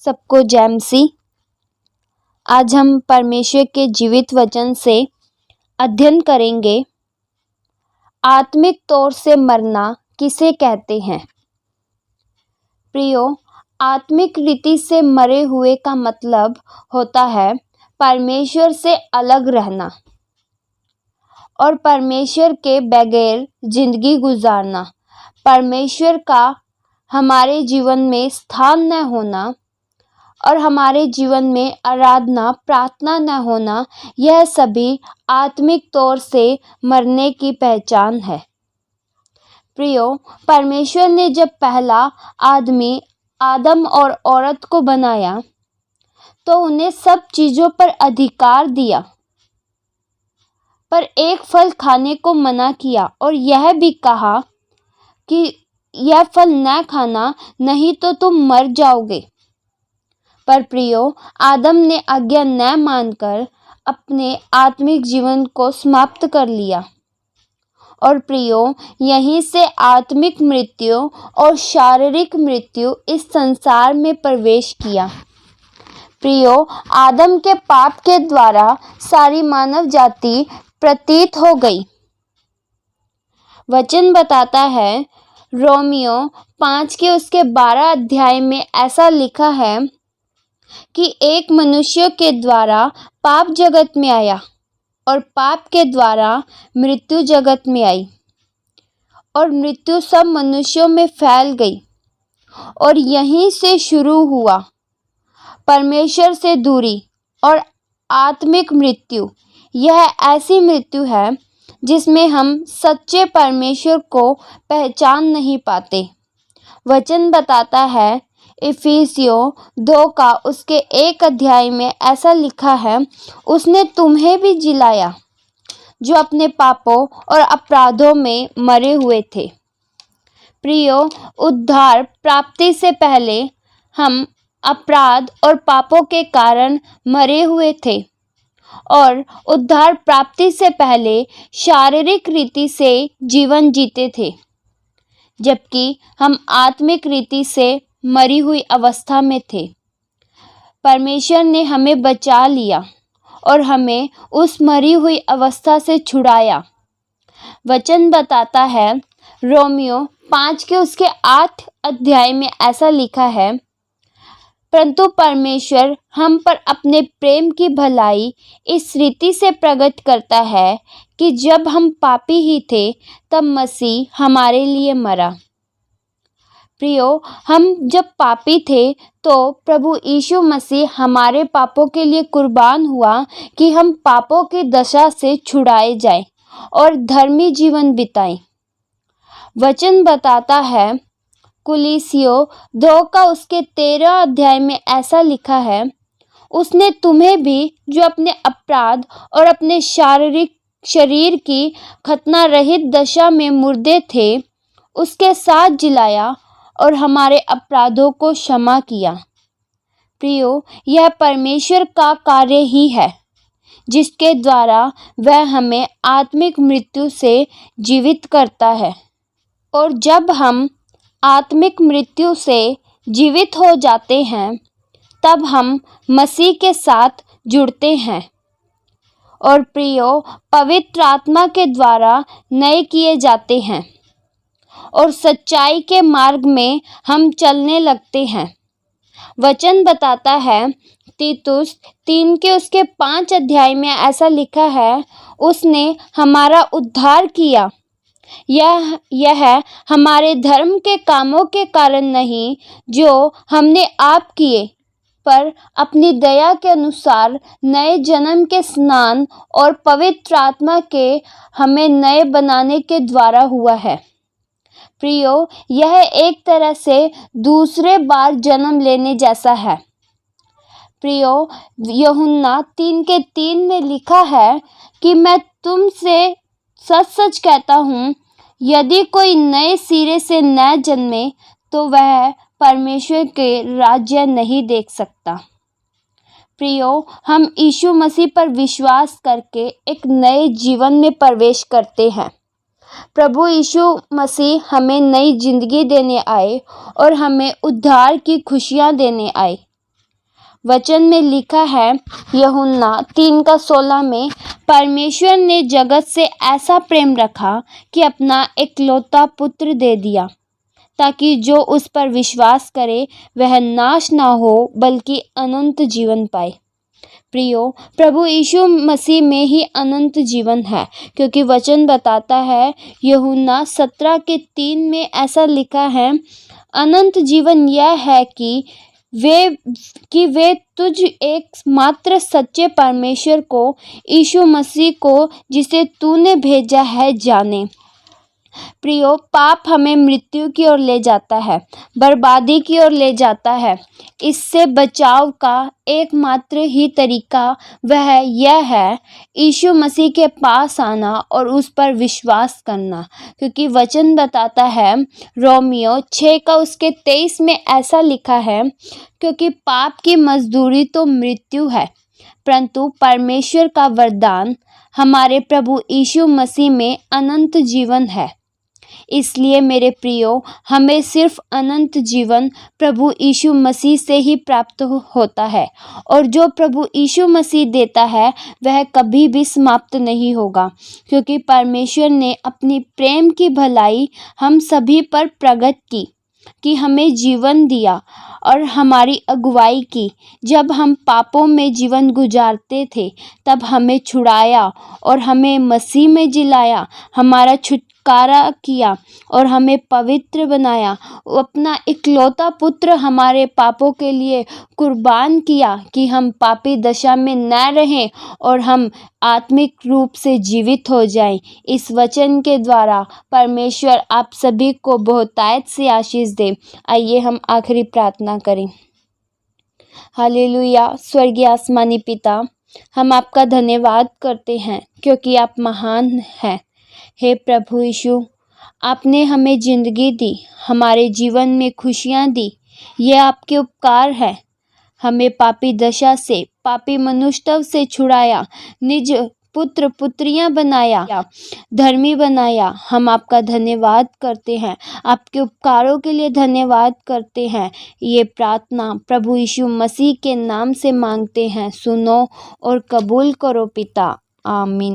सबको जय मसीह। आज हम परमेश्वर के जीवित वचन से अध्ययन करेंगे, आत्मिक तौर से मरना किसे कहते हैं। प्रियो, आत्मिक रीति से मरे हुए का मतलब होता है परमेश्वर से अलग रहना और परमेश्वर के बगैर जिंदगी गुजारना। परमेश्वर का हमारे जीवन में स्थान न होना और हमारे जीवन में आराधना प्रार्थना न होना, यह सभी आत्मिक तौर से मरने की पहचान है। प्रियो, परमेश्वर ने जब पहला आदमी आदम और औरत को बनाया तो उन्हें सब चीज़ों पर अधिकार दिया, पर एक फल खाने को मना किया और यह भी कहा कि यह फल न खाना, नहीं तो तुम मर जाओगे। पर प्रियो, आदम ने आज्ञा न मानकर अपने आत्मिक जीवन को समाप्त कर लिया और प्रियो, यहीं से आत्मिक मृत्यु और शारीरिक मृत्यु इस संसार में प्रवेश किया। प्रियो, आदम के पाप के द्वारा सारी मानव जाति प्रतीत हो गई। वचन बताता है, रोमियो 5 के उसके 12 अध्याय में ऐसा लिखा है कि एक मनुष्य के द्वारा पाप जगत में आया और पाप के द्वारा मृत्यु जगत में आई और मृत्यु सब मनुष्यों में फैल गई। और यहीं से शुरू हुआ परमेश्वर से दूरी और आत्मिक मृत्यु। यह ऐसी मृत्यु है जिसमें हम सच्चे परमेश्वर को पहचान नहीं पाते। वचन बताता है, इफिसियों 2 का उसके 1 अध्याय में ऐसा लिखा है, उसने तुम्हें भी जिलाया जो अपने पापों और अपराधों में मरे हुए थे। प्रियो, उद्धार प्राप्ति से पहले हम अपराध और पापों के कारण मरे हुए थे और उद्धार प्राप्ति से पहले शारीरिक रीति से जीवन जीते थे, जबकि हम आत्मिक रीति से मरी हुई अवस्था में थे। परमेश्वर ने हमें बचा लिया और हमें उस मरी हुई अवस्था से छुड़ाया। वचन बताता है, रोमियो 5 के उसके 8 अध्याय में ऐसा लिखा है, परंतु परमेश्वर हम पर अपने प्रेम की भलाई इस रीति से प्रकट करता है कि जब हम पापी ही थे तब मसीह हमारे लिए मरा। प्रियो, हम जब पापी थे तो प्रभु यीशु मसीह हमारे पापों के लिए कुर्बान हुआ कि हम पापों की दशा से छुड़ाए जाएं और धर्मी जीवन बिताएं। वचन बताता है, कुलीसियों 2 का उसके 13 अध्याय में ऐसा लिखा है, उसने तुम्हें भी जो अपने अपराध और अपने शरीर की खतना रहित दशा में मुर्दे थे, उसके साथ जिलाया और हमारे अपराधों को क्षमा किया। प्रियो, यह परमेश्वर का कार्य ही है जिसके द्वारा वह हमें आत्मिक मृत्यु से जीवित करता है। और जब हम आत्मिक मृत्यु से जीवित हो जाते हैं तब हम मसीह के साथ जुड़ते हैं और प्रियो, पवित्र आत्मा के द्वारा नए किए जाते हैं और सच्चाई के मार्ग में हम चलने लगते हैं। वचन बताता है, तीतुस 3 के उसके 5 अध्याय में ऐसा लिखा है, उसने हमारा उद्धार किया। यह हमारे धर्म के कामों के कारण नहीं जो हमने आप किए, पर अपनी दया के अनुसार नए जन्म के स्नान और पवित्र आत्मा के हमें नए बनाने के द्वारा हुआ है। प्रियो, यह एक तरह से दूसरे बार जन्म लेने जैसा है। प्रियो, यूहन्ना 3 के 3 में लिखा है कि मैं तुमसे सच सच कहता हूँ, यदि कोई नए सिरे से न जन्मे तो वह परमेश्वर के राज्य नहीं देख सकता। प्रियो, हम यीशु मसीह पर विश्वास करके एक नए जीवन में प्रवेश करते हैं। प्रभु यीशु मसीह हमें नई जिंदगी देने आए और हमें उद्धार की खुशियां देने आए। वचन में लिखा है यूहन्ना 3:16 में, परमेश्वर ने जगत से ऐसा प्रेम रखा कि अपना इकलौता पुत्र दे दिया, ताकि जो उस पर विश्वास करे वह नाश ना हो बल्कि अनंत जीवन पाए। प्रियो, प्रभु यीशु मसीह में ही अनंत जीवन है, क्योंकि वचन बताता है यूहन्ना 17:3 में ऐसा लिखा है, अनंत जीवन यह है कि वे तुझ एकमात्र सच्चे परमेश्वर को, यीशु मसीह को जिसे तूने भेजा है, जाने। प्रियो, पाप हमें मृत्यु की ओर ले जाता है, बर्बादी की ओर ले जाता है। इससे बचाव का एकमात्र ही तरीका वह यह है, यीशु मसीह के पास आना और उस पर विश्वास करना, क्योंकि वचन बताता है रोमियो 6:23 में ऐसा लिखा है, क्योंकि पाप की मजदूरी तो मृत्यु है, परंतु परमेश्वर का वरदान हमारे प्रभु यीशु मसीह में अनंत जीवन है। इसलिए मेरे प्रियो, हमें सिर्फ अनंत जीवन प्रभु यीशु मसीह से ही प्राप्त होता है, और जो प्रभु यीशु मसीह देता है वह कभी भी समाप्त नहीं होगा, क्योंकि परमेश्वर ने अपनी प्रेम की भलाई हम सभी पर प्रकट की कि हमें जीवन दिया और हमारी अगुवाई की। जब हम पापों में जीवन गुजारते थे तब हमें छुड़ाया और हमें मसीह में जिलाया, हमारा छुटकारा किया और हमें पवित्र बनाया। वो अपना इकलौता पुत्र हमारे पापों के लिए कुर्बान किया कि हम पापी दशा में न रहें और हम आत्मिक रूप से जीवित हो जाएं। इस वचन के द्वारा परमेश्वर आप सभी को बहुतायत से आशीष दे। आइए हम आखिरी प्रार्थना करें। हालेलुया। स्वर्गीय आसमानी पिता, हम आपका धन्यवाद करते हैं क्योंकि आप महान हैं। हे प्रभु यीशु, आपने हमें ज़िंदगी दी, हमारे जीवन में खुशियाँ दी। ये आपके उपकार है। हमें पापी दशा से, पापी मनुष्यत्व से छुड़ाया, निज पुत्र पुत्रियां बनाया, धर्मी बनाया। हम आपका धन्यवाद करते हैं, आपके उपकारों के लिए धन्यवाद करते हैं। ये प्रार्थना प्रभु यीशु मसीह के नाम से मांगते हैं। सुनो और कबूल करो पिता। आमीन।